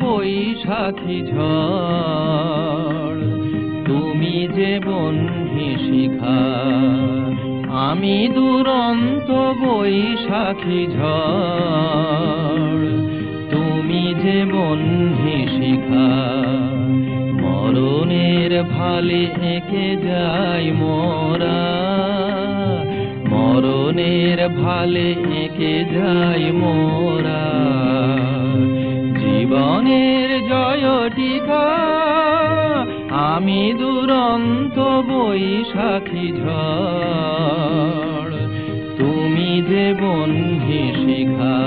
বৈশাখী ঝড়, তুমি যে বহ্নি শিখা, আমি দুরন্ত বৈশাখী ঝড়, তুমি যে বহ্নি শিখা। মরণের ভালে এঁকে যাই মোরা, মরণের ভালে এঁকে যাই মোরা। জীবনের জয় টিকা, আমি দুরন্ত বৈশাখী ঝড়, তুমি যে বহ্নি শিখা।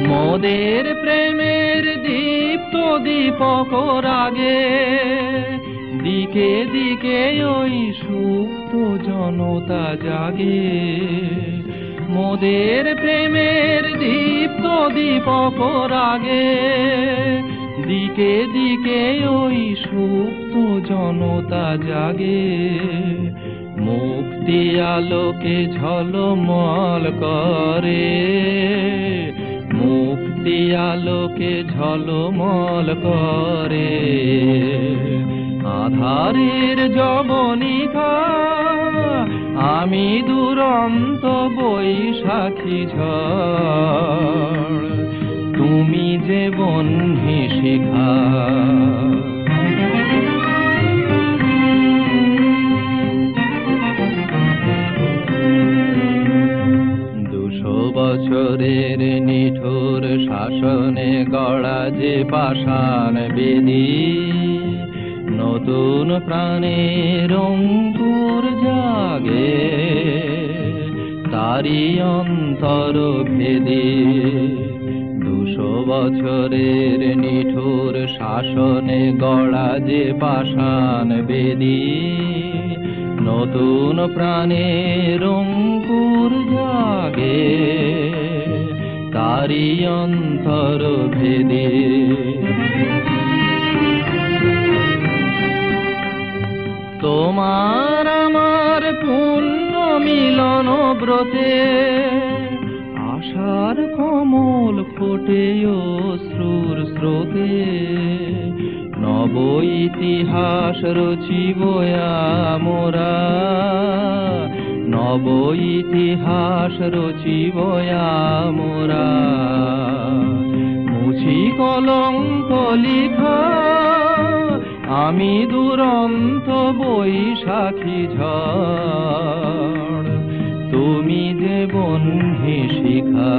মোদের প্রেমের দীপ্ত দীপক রাগে, দিকে দিকে ওই সুপ্ত জনতা জাগে। মোদের প্রেমের দীপ্ত দীপক রাগে, দিকে দিকে ওই সুপ্ত জনতা জাগে। মুক্তি আলোকে ঝলমল করে, মুক্তি আলোকে ঝলমল করে। আধারের যবনিকা, আমি দুরন্ত বৈশাখী ঝড়, তুমি যে বহ্নি শিখা। 200 বছরের নিঠুর শাসনে গড়া যে পাষাণ বেদী, নতুন প্রাণের অঙ্কুর জাগে, তারি অন্তর ভেদে। 200 বছরের নিঠুর শাসনে গড়া যে পাষাণ বেদী, নতুন প্রাণের অঙ্কুর জাগে, তারি অন্তর ভেদে। তোমার আমার পুণ্য মিলন ব্রতে, আশার কমল ফোটে অশ্রুর স্রোতে। নব ইতিহাস রচিব মোরা, নব ইতিহাস রচিব মোরা। মুছি কলঙ্ক লিখা, আমি দুরন্ত বৈশাখী ঝড়, তুমি যে বহ্নি শিখা।